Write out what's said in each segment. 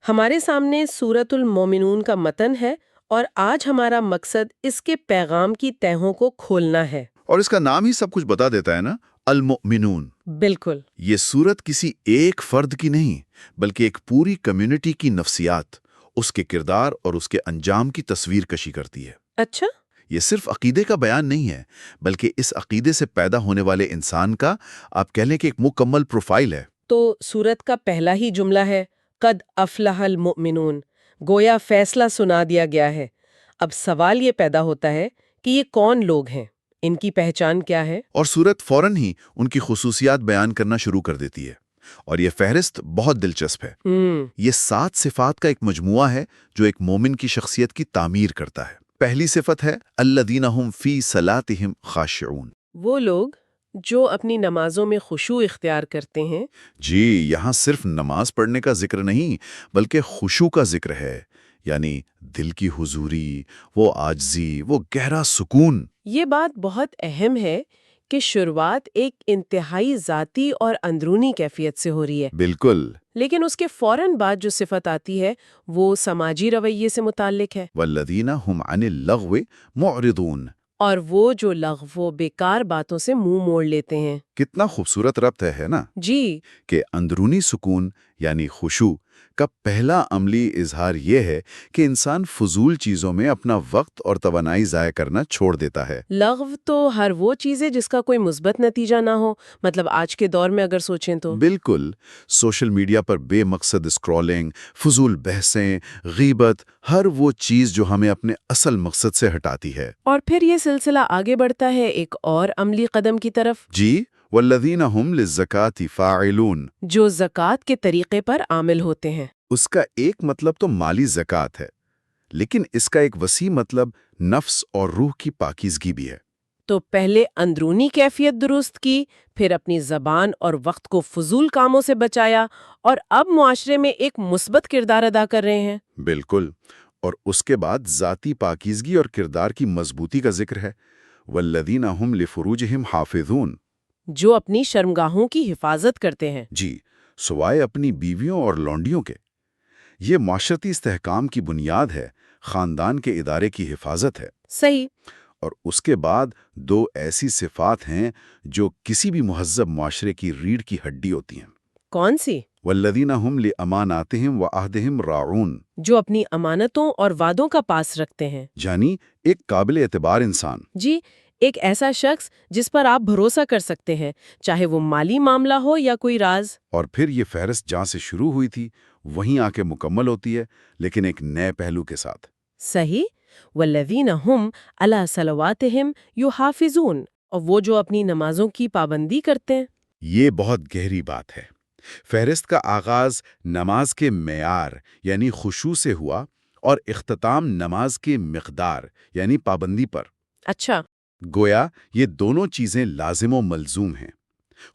ہمارے سامنے سورۃ المومنون کا متن ہے اور آج ہمارا مقصد اس کے پیغام کی تہوں کو کھولنا ہے۔ اور اس کا نام ہی سب کچھ بتا دیتا ہے نا، المؤمنون۔ بالکل۔ یہ صورت کسی ایک فرد کی نہیں بلکہ ایک پوری کمیونٹی کی نفسیات، اس کے کردار اور اس کے انجام کی تصویر کشی کرتی ہے۔ اچھا۔ یہ صرف عقیدے کا بیان نہیں ہے بلکہ اس عقیدے سے پیدا ہونے والے انسان کا، آپ کہہ لیں کہ ایک مکمل پروفائل ہے۔ تو سورت کا پہلا ہی جملہ ہے قد افلح المؤمنون، گویا فیصلہ سنا دیا گیا ہے۔ اب سوال یہ پیدا ہوتا ہے کہ یہ کون لوگ ہیں، ان کی پہچان کیا ہے؟ اور سورت فوراً ہی ان کی خصوصیات بیان کرنا شروع کر دیتی ہے، اور یہ فہرست بہت دلچسپ ہے۔ یہ 7 صفات کا ایک مجموعہ ہے جو ایک مومن کی شخصیت کی تعمیر کرتا ہے۔ پہلی صفت ہے الذین هم فی صلاتہم خاشعون، وہ لوگ جو اپنی نمازوں میں خشوع اختیار کرتے ہیں۔ جی، یہاں صرف نماز پڑھنے کا ذکر نہیں بلکہ خشوع کا ذکر ہے، یعنی دل کی حضوری، وہ عاجزی، وہ گہرا سکون۔ یہ بات بہت اہم ہے کہ شروعات ایک انتہائی ذاتی اور اندرونی کیفیت سے ہو رہی ہے، بالکل۔ لیکن اس کے فوراً بعد جو صفت آتی ہے وہ سماجی رویے سے متعلق ہے، والذین هم عن اللغو معرضون، اور وہ جو لغو و بیکار باتوں سے منہ موڑ لیتے ہیں۔ کتنا خوبصورت ربط ہے نا، جی، کہ اندرونی سکون یعنی خشوع کا پہلا عملی اظہار یہ ہے کہ انسان فضول چیزوں میں اپنا وقت اور توانائی ضائع کرنا چھوڑ دیتا ہے۔ لغو تو ہر وہ چیز ہے جس کا کوئی مثبت نتیجہ نہ ہو، مطلب آج کے دور میں اگر سوچیں تو۔ بالکل، سوشل میڈیا پر بے مقصد اسکرولنگ، فضول بحثیں، غیبت، ہر وہ چیز جو ہمیں اپنے اصل مقصد سے ہٹاتی ہے۔ اور پھر یہ سلسلہ آگے بڑھتا ہے ایک اور عملی قدم کی طرف، جی، والذین هم للزکاة فاعلون، جو زکوٰۃ کے طریقے پر عامل ہوتے ہیں۔ اس کا ایک مطلب تو مالی زکوٰۃ ہے، لیکن اس کا ایک وسیع مطلب نفس اور روح کی پاکیزگی بھی ہے۔ تو پہلے اندرونی کیفیت درست کی، پھر اپنی زبان اور وقت کو فضول کاموں سے بچایا، اور اب معاشرے میں ایک مثبت کردار ادا کر رہے ہیں۔ بالکل، اور اس کے بعد ذاتی پاکیزگی اور کردار کی مضبوطی کا ذکر ہے۔ والذین هم لفروجہم حافظون، جو اپنی شرمگاہوں کی حفاظت کرتے ہیں۔ جی، سوائے اپنی بیویوں اور لونڈیوں کے۔ یہ معاشرتی استحکام کی بنیاد ہے، خاندان کے ادارے کی حفاظت ہے۔ صحیح۔ اور اس کے بعد 2 ایسی صفات ہیں جو کسی بھی مہذب معاشرے کی ریڑھ کی ہڈی ہوتی ہیں۔ کون سی؟ والذین هم لاماناتہم وعہدہم راعون، جو اپنی امانتوں اور وعدوں کا پاس رکھتے ہیں۔ یعنی ایک قابل اعتبار انسان۔ جی، ایک ایسا شخص جس پر آپ بھروسہ کر سکتے ہیں، چاہے وہ مالی معاملہ ہو یا کوئی راز۔ اور پھر یہ فہرست جہاں سے شروع ہوئی تھی وہیں آ کے مکمل ہوتی ہے، لیکن ایک نئے پہلو کے ساتھ۔ صحیح۔ والذین ہم علی صلواتہم یحافظون، اور وہ جو اپنی نمازوں کی پابندی کرتے ہیں۔ یہ بہت گہری بات ہے۔ فہرست کا آغاز نماز کے معیار یعنی خشوع سے ہوا، اور اختتام نماز کی مقدار یعنی پابندی پر۔ اچھا۔ گویا یہ دونوں چیزیں لازم و ملزوم ہیں۔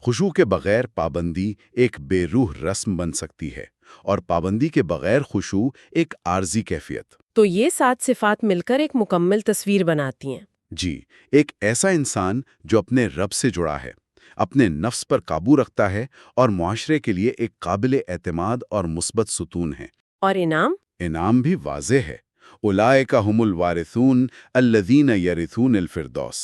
خشوع کے بغیر پابندی ایک بے روح رسم بن سکتی ہے، اور پابندی کے بغیر خشوع ایک عارضی کیفیت۔ تو یہ 7 صفات مل کر ایک مکمل تصویر بناتی ہیں۔ جی، ایک ایسا انسان جو اپنے رب سے جڑا ہے، اپنے نفس پر قابو رکھتا ہے، اور معاشرے کے لیے ایک قابل اعتماد اور مثبت ستون ہے۔ اور انعام؟ انعام بھی واضح ہے۔ اولئک هم الوارثون الذین یرثون الفردوس،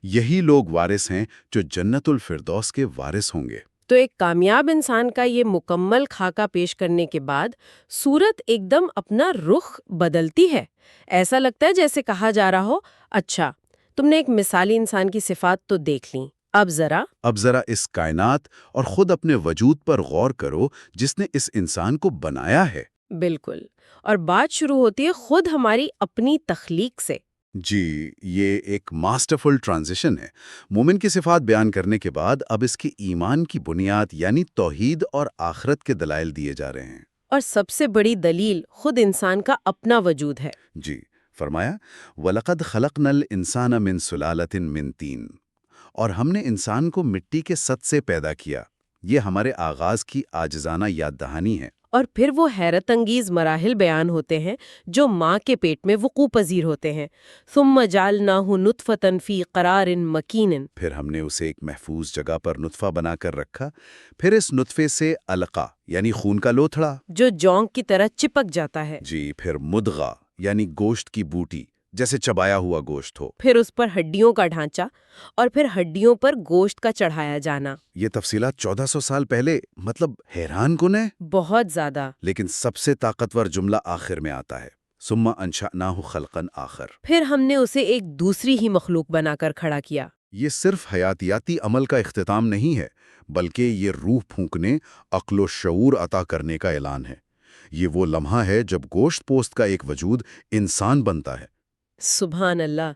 یہی لوگ وارث ہیں جو جنت الفردوس کے وارث ہوں گے۔ تو ایک کامیاب انسان کا یہ مکمل خاکہ پیش کرنے کے بعد سورت ایک دم اپنا رخ بدلتی ہے۔ ایسا لگتا ہے جیسے کہا جا رہا ہو، اچھا تم نے ایک مثالی انسان کی صفات تو دیکھ لیں، اب ذرا اس کائنات اور خود اپنے وجود پر غور کرو جس نے اس انسان کو بنایا ہے۔ بالکل، اور بات شروع ہوتی ہے خود ہماری اپنی تخلیق سے۔ جی، یہ ایک ماسٹرفل ٹرانزیشن ہے۔ مومن کی صفات بیان کرنے کے بعد اب اس کی ایمان کی بنیاد یعنی توحید اور آخرت کے دلائل دیے جا رہے ہیں۔ اور سب سے بڑی دلیل خود انسان کا اپنا وجود ہے۔ جی، فرمایا وَلَقَدْ خَلَقْنَا الْإِنسَانَ مِنْ سُلَالَةٍ مِنْ طِينٍ، اور ہم نے انسان کو مٹی کے سط سے پیدا کیا۔ یہ ہمارے آغاز کی عاجزانہ یاد دہانی ہے۔ اور پھر وہ حیرت انگیز مراحل بیان ہوتے ہیں جو ماں کے پیٹ میں وقوع پذیر ہوتے ہیں۔ ثم جعلناہ نطفۃ فی قرار مکین، پھر ہم نے اسے ایک محفوظ جگہ پر نطفہ بنا کر رکھا، پھر اس نطفے سے علقہ یعنی خون کا لوتھڑا، جو جونک کی طرح چپک جاتا ہے، جی، پھر مدغہ یعنی گوشت کی بوٹی، جیسے چبایا ہوا گوشت ہو۔ پھر اس پر ہڈیوں کا ڈھانچہ، اور پھر ہڈیوں پر گوشت کا چڑھایا جانا۔ یہ تفصیلات 1400 سال پہلے، مطلب حیران کن ہے۔ بہت زیادہ۔ لیکن سب سے طاقتور جملہ آخر میں آتا ہے، ثم انشأناہ خلقا آخر۔ پھر ہم نے اسے ایک دوسری ہی مخلوق بنا کر کھڑا کیا۔ یہ صرف حیاتیاتی عمل کا اختتام نہیں ہے، بلکہ یہ روح پھونکنے، عقل و شعور عطا کرنے کا اعلان ہے۔ یہ وہ لمحہ ہے جب گوشت پوست کا ایک وجود انسان بنتا ہے۔ سبحان اللہ،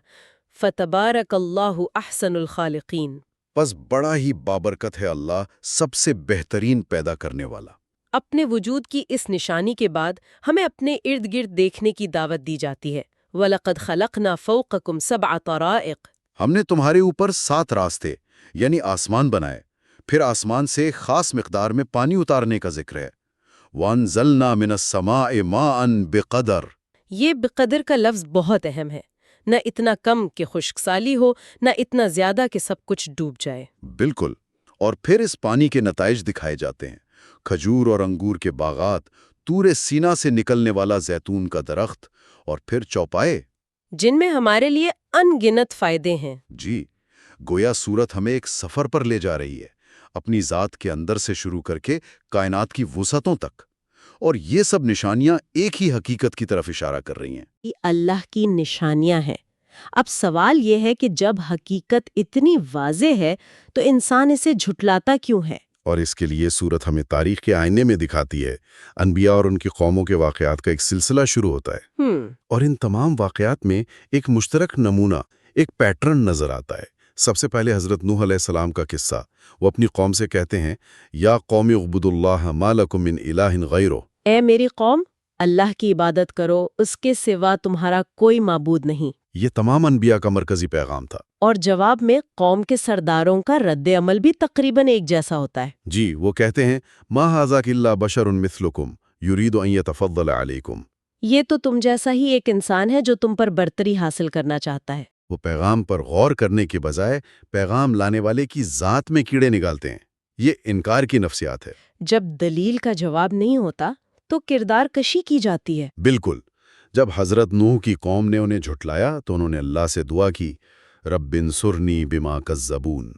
فتبارک اللہ احسن الخالقین۔ پس بڑا ہی بابرکت ہے اللہ، سب سے بہترین پیدا کرنے والا۔ اپنے وجود کی اس نشانی کے بعد ہمیں اپنے ارد گرد دیکھنے کی دعوت دی جاتی ہے۔ وَلَقَدْ خَلَقْنَا فَوْقَكُمْ سَبْعَ طَرَائِقَ۔ ہم نے تمہارے اوپر 7 راستے یعنی آسمان بنائے، پھر آسمان سے خاص مقدار میں پانی اتارنے کا ذکر ہے۔ وَأَنزَلْنَا مِنَ السَّمَاءِ مَاءً بِقَدَرٍ۔ یہ بقدر کا لفظ بہت اہم ہے، نہ اتنا کم کہ خشک سالی ہو، نہ اتنا زیادہ کہ سب کچھ ڈوب جائے۔ بالکل، اور پھر اس پانی کے نتائج دکھائے جاتے ہیں، کھجور اور انگور کے باغات، طور سینا سے نکلنے والا زیتون کا درخت، اور پھر چوپائے، جن میں ہمارے لیے ان گنت فائدے ہیں۔ جی، گویا سورت ہمیں ایک سفر پر لے جا رہی ہے، اپنی ذات کے اندر سے شروع کر کے کائنات کی وسعتوں تک، اور یہ سب نشانیاں ایک ہی حقیقت کی طرف اشارہ کر رہی ہیں۔ یہ اللہ کی نشانیاں ہیں۔ اب سوال یہ ہے کہ جب حقیقت اتنی واضح ہے تو انسان اسے جھٹلاتا کیوں ہے؟ اور اس کے لیے سورت ہمیں تاریخ کے آئینے میں دکھاتی ہے۔ انبیاء اور ان کی قوموں کے واقعات کا ایک سلسلہ شروع ہوتا ہے، اور ان تمام واقعات میں ایک مشترک نمونہ، ایک پیٹرن نظر آتا ہے۔ سب سے پہلے حضرت نوح علیہ السلام کا قصہ۔ وہ اپنی قوم سے کہتے ہیں، یا قوم اعبدوا اللہ ما لکم من الہ غیرہ۔ اے میری قوم، اللہ کی عبادت کرو، اس کے سوا تمہارا کوئی معبود نہیں۔ یہ تمام انبیاء کا مرکزی پیغام تھا۔ اور جواب میں قوم کے سرداروں کا رد عمل بھی تقریباً ایک جیسا ہوتا ہے۔ جی، وہ کہتے ہیں، ما ھذا الا بشر مثلکم یرید ان یتفضل علیکم۔ یہ تو تم جیسا ہی ایک انسان ہے جو تم پر برتری حاصل کرنا چاہتا ہے۔ وہ پیغام پر غور کرنے کے بجائے پیغام لانے والے کی ذات میں کیڑے نکالتے ہیں۔ یہ انکار کی نفسیات ہے۔ جب دلیل کا جواب نہیں ہوتا تو کردار کشی کی جاتی ہے۔ بالکل، جب حضرت نوح کی قوم نے انہیں جھٹلایا تو انہوں نے اللہ سے دعا کی، رب انصرنی بما کذبون،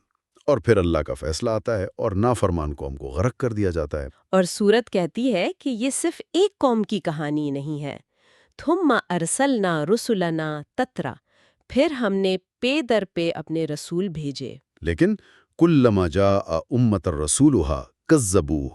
اور پھر اللہ کا فیصلہ آتا ہے اور نافرمان قوم کو غرق کر دیا جاتا ہے۔ اور سورت کہتی ہے کہ یہ صرف ایک قوم کی کہانی نہیں ہے۔ ثم ارسلنا رسلنا تترا، پھر ہم نے پے در پے اپنے رسول بھیجے۔ لیکن کلما جاء امۃ رسولھا کذبوہ،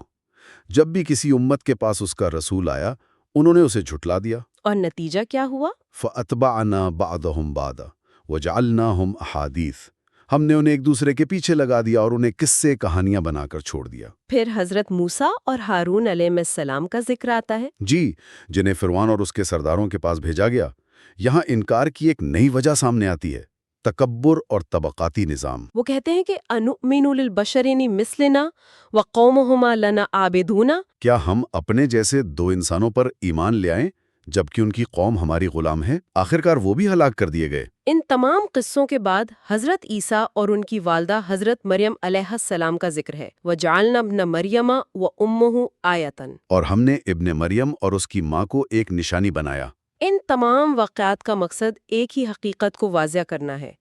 جب بھی کسی امت کے پاس اس کا رسول آیا انہوں نے اسے جھٹلا دیا۔ اور نتیجہ کیا ہوا؟ فَأَتْبَعْنَا بَعْضَهُمْ بَعْضًا وَجَعَلْنَاهُمْ أَحَادِيثَ، ہم نے انہیں ایک دوسرے کے پیچھے لگا دیا اور انہیں قصے کہانیاں بنا کر چھوڑ دیا۔ پھر حضرت موسیٰ اور ہارون علیہ السلام کا ذکر آتا ہے۔ جی، جنہیں فرعون اور اس کے سرداروں کے پاس بھیجا گیا۔ یہاں انکار کی ایک نئی وجہ سامنے آتی ہے، تکبر اور طبقاتی نظام۔ وہ کہتے ہیں کہ انؤمن للبشرین مثلنا وقومہما لنا عابدون، کیا ہم اپنے جیسے دو انسانوں پر ایمان لے آئیں جبکہ ان کی قوم ہماری غلام ہے؟ آخرکار وہ بھی ہلاک کر دیے گئے۔ ان تمام قصوں کے بعد حضرت عیسیٰ اور ان کی والدہ حضرت مریم علیہ السلام کا ذکر ہے۔ وَجَعَلْنَا ابْنَ مَرْيَمَ وَأُمَّهُ آیَةً، اور ہم نے ابن مریم اور اس کی ماں کو ایک نشانی بنایا۔ ان تمام واقعات کا مقصد ایک ہی حقیقت کو واضح کرنا ہے۔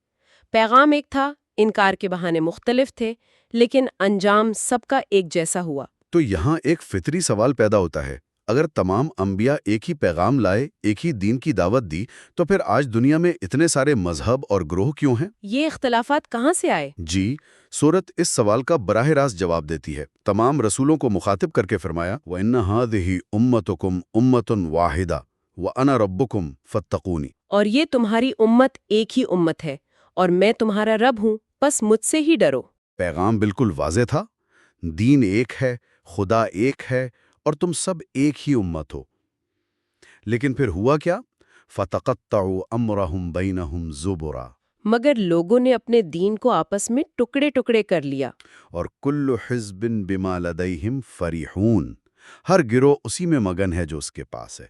پیغام ایک تھا، انکار کے بہانے مختلف تھے، لیکن انجام سب کا ایک جیسا ہوا۔ تو یہاں ایک فطری سوال پیدا ہوتا ہے، اگر تمام انبیاء ایک ہی پیغام لائے، ایک ہی دین کی دعوت دی، تو پھر آج دنیا میں اتنے سارے مذہب اور گروہ کیوں ہیں؟ یہ اختلافات کہاں سے آئے؟ جی، سورت اس سوال کا براہ راست جواب دیتی ہے۔ تمام رسولوں کو مخاطب کر کے فرمایا، وَإِنَّ هَٰذِهِ أُمَّتُكُمْ أُمَّةٌ وَاحِدَةٌ وَأَنَا رَبُّكُمْ فَاتَّقُونِ۔ اور یہ تمہاری امت ایک ہی امت ہے اور میں تمہارا رب ہوں، بس مجھ سے ہی ڈرو۔ پیغام بالکل واضح تھا، دین ایک ہے، خدا ایک ہے، اور تم سب ایک ہی امت ہو۔ لیکن پھر ہوا کیا؟ فَتَقَطَّعُوا أَمْرَهُمْ بَيْنَهُمْ زُبُرًا، مگر لوگوں نے اپنے دین کو آپس میں ٹکڑے ٹکڑے کر لیا۔ اور كُلُّ حِزْبٍ بِمَا لَدَيْهِمْ فَرِحُونَ، ہر گروہ اسی میں مگن ہے جو اس کے پاس ہے۔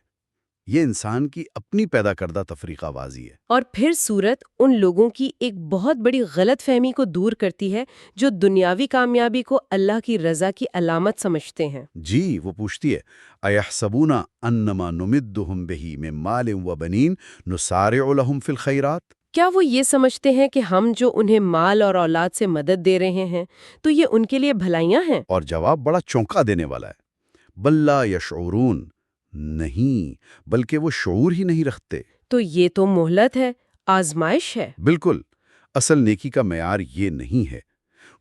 یہ انسان کی اپنی پیدا کردہ تفریقہ بازی ہے۔ اور پھر سورت ان لوگوں کی ایک بہت بڑی غلط فہمی کو دور کرتی ہے جو دنیاوی کامیابی کو اللہ کی رضا کی علامت سمجھتے ہیں۔ جی، وہ پوچھتی ہے اَيَحْسَبُونَ أَنَّمَا نُمِدُّهُم بِهِ مِن مَالٍ وَبَنِينَ نُسَارِعُ لَهُم فِي الْخَيْرَاتِ۔ کیا وہ یہ سمجھتے ہیں کہ ہم جو انہیں مال اور اولاد سے مدد دے رہے ہیں تو یہ ان کے لیے بھلائیاں ہیں؟ اور جواب بڑا چونکا دینے والا ہے، بَل لَّا يَشْعُرُونَ، نہیں، بلکہ وہ شعور ہی نہیں رکھتے۔ تو یہ تو مہلت ہے، آزمائش ہے۔ بالکل، اصل نیکی کا معیار یہ نہیں ہے۔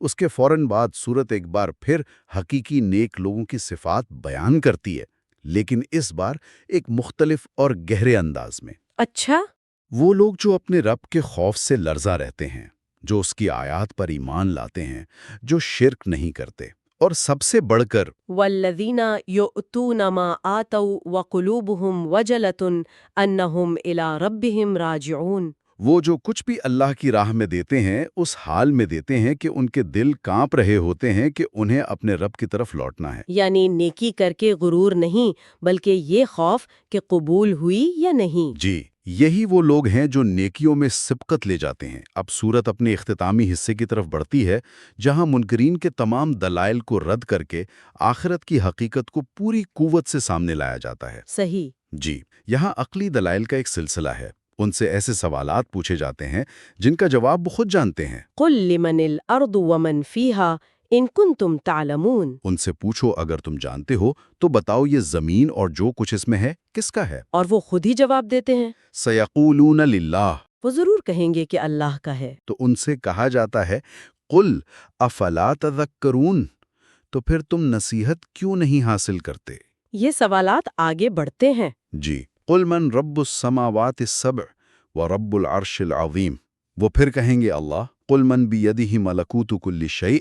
اس کے فوراً بعد سورت ایک بار پھر حقیقی نیک لوگوں کی صفات بیان کرتی ہے، لیکن اس بار ایک مختلف اور گہرے انداز میں۔ اچھا؟ وہ لوگ جو اپنے رب کے خوف سے لرزا رہتے ہیں، جو اس کی آیات پر ایمان لاتے ہیں، جو شرک نہیں کرتے، اور سب سے بڑھ کر وَالَّذِينَ يُؤْتُونَ مَا آتَوْا وَقُلُوبُهُمْ وَجَلَةٌ أَنَّهُمْ إِلَىٰ رَبِّهِمْ رَاجِعُونَ، وہ جو کچھ بھی اللہ کی راہ میں دیتے ہیں اس حال میں دیتے ہیں کہ ان کے دل کانپ رہے ہوتے ہیں کہ انہیں اپنے رب کی طرف لوٹنا ہے۔ یعنی نیکی کر کے غرور نہیں بلکہ یہ خوف کہ قبول ہوئی یا نہیں۔ جی، یہی وہ لوگ ہیں جو نیکیوں میں سبقت لے جاتے ہیں۔ اب سورت اپنے اختتامی حصے کی طرف بڑھتی ہے جہاں منکرین کے تمام دلائل کو رد کر کے آخرت کی حقیقت کو پوری قوت سے سامنے لایا جاتا ہے۔ صحیح۔ جی، یہاں عقلی دلائل کا ایک سلسلہ ہے۔ ان سے ایسے سوالات پوچھے جاتے ہیں جن کا جواب وہ خود جانتے ہیں۔ قُل لِّمَنِ الْأَرْضُ وَمَنْ فِيهَا إِن كُنتُمْ تَعْلَمُونَ، ان سے پوچھو اگر تم جانتے ہو تو بتاؤ یہ زمین اور جو کچھ اس میں ہے کس کا ہے؟ اور وہ خود ہی جواب دیتے ہیں، سَيَقُولُونَ لِلَّهِ، وہ ضرور کہیں گے کہ اللہ کا ہے۔ تو ان سے کہا جاتا ہے قُلْ أَفَلَا تَذَكَّرُونَ، تو پھر تم نصیحت کیوں نہیں حاصل کرتے؟ یہ سوالات آگے بڑھتے ہیں۔ جی، قُلْ مَنْ رَبُّ السَّمَاوَاتِ السَّبْعِ وَرَبُّ الْعَرْشِ الْعَظِيمِ، وہ پھر کہیں گے اللہ۔ قُلْ مَنْ بِيَدِهِ مَلَكُوتُ كُلِّ شَيْءٍ،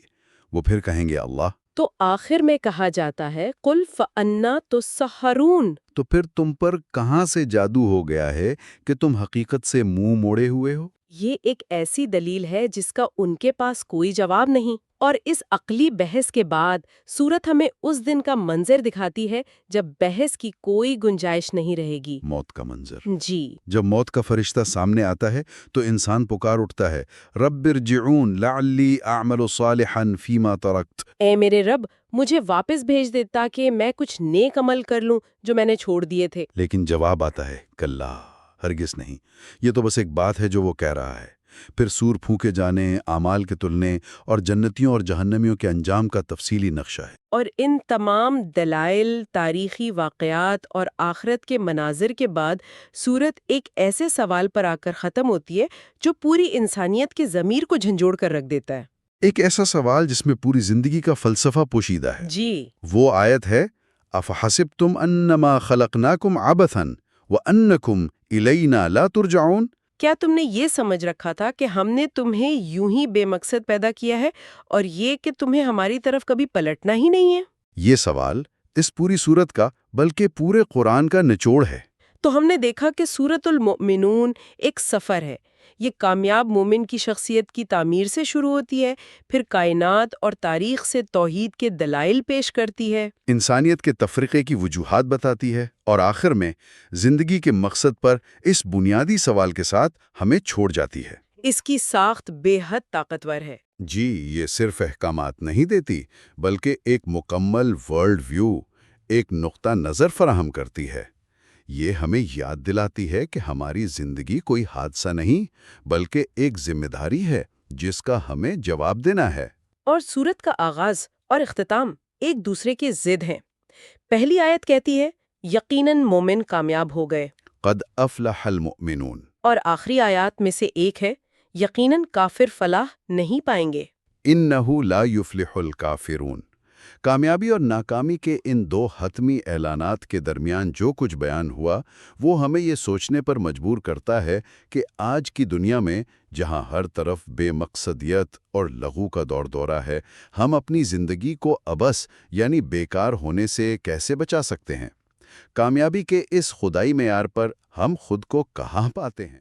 وہ پھر کہیں گے اللہ۔ تو آخر میں کہا جاتا ہے قُلْ فَأَنَّىٰ تُسْحَرُونَ، تو پھر تم پر کہاں سے جادو ہو گیا ہے کہ تم حقیقت سے منہ موڑے ہوئے ہو؟ یہ ایک ایسی دلیل ہے جس کا ان کے پاس کوئی جواب نہیں، اور اس عقلی بحث کے بعد سورت ہمیں اس دن کا منظر دکھاتی ہے جب بحث کی کوئی گنجائش نہیں رہے گی۔ موت کا منظر۔ جی، جب موت کا فرشتہ سامنے آتا ہے تو انسان پکار اٹھتا ہے، رب ارجعون لعلی اعمل صالحا فیما ترکت، اے میرے رب مجھے واپس بھیج دے تاکہ میں کچھ نیک عمل کر لوں جو میں نے چھوڑ دیے تھے۔ لیکن جواب آتا ہے کلا، ہرگز نہیں، یہ تو بس ایک بات ہے جو وہ کہہ رہا ہے۔ پھر سور پھونکے جانے، اعمال کے تلنے اور جنتیوں اور جہنمیوں کے انجام کا تفصیلی نقشہ ہے۔ اور ان تمام دلائل، تاریخی واقعات اور آخرت کے مناظر کے بعد سورت ایک ایسے سوال پر آ کر ختم ہوتی ہے جو پوری انسانیت کے ضمیر کو جھنجھوڑ کر رکھ دیتا ہے۔ ایک ایسا سوال جس میں پوری زندگی کا فلسفہ پوشیدہ ہے۔ جی، وہ آیت ہے افحسبتم انما خلقناکم عبثا وانکم الینا لا ترجعون، کیا تم نے یہ سمجھ رکھا تھا کہ ہم نے تمہیں یوں ہی بے مقصد پیدا کیا ہے اور یہ کہ تمہیں ہماری طرف کبھی پلٹنا ہی نہیں ہے؟ یہ سوال اس پوری سورت کا بلکہ پورے قرآن کا نچوڑ ہے۔ تو ہم نے دیکھا کہ سورۃ المؤمنون ایک سفر ہے۔ یہ کامیاب مومن کی شخصیت کی تعمیر سے شروع ہوتی ہے، پھر کائنات اور تاریخ سے توحید کے دلائل پیش کرتی ہے، انسانیت کے تفریقے کی وجوہات بتاتی ہے، اور آخر میں زندگی کے مقصد پر اس بنیادی سوال کے ساتھ ہمیں چھوڑ جاتی ہے۔ اس کی ساخت بے حد طاقتور ہے۔ جی، یہ صرف احکامات نہیں دیتی بلکہ ایک مکمل ورلڈ ویو، ایک نقطہ نظر فراہم کرتی ہے۔ یہ ہمیں یاد دلاتی ہے کہ ہماری زندگی کوئی حادثہ نہیں بلکہ ایک ذمہ داری ہے جس کا ہمیں جواب دینا ہے۔ اور سورت کا آغاز اور اختتام ایک دوسرے کے ضد ہیں۔ پہلی آیت کہتی ہے یقیناً مومن کامیاب ہو گئے، قد افلح المؤمنون، اور آخری آیات میں سے ایک ہے یقیناً کافر فلاح نہیں پائیں گے۔ انہ لا یفلح الکافرون۔ کامیابی اور ناکامی کے ان دو حتمی اعلانات کے درمیان جو کچھ بیان ہوا وہ ہمیں یہ سوچنے پر مجبور کرتا ہے کہ آج کی دنیا میں جہاں ہر طرف بے مقصدیت اور لغو کا دور دورہ ہے، ہم اپنی زندگی کو عبث یعنی بیکار ہونے سے کیسے بچا سکتے ہیں؟ کامیابی کے اس خدائی معیار پر ہم خود کو کہاں پاتے ہیں؟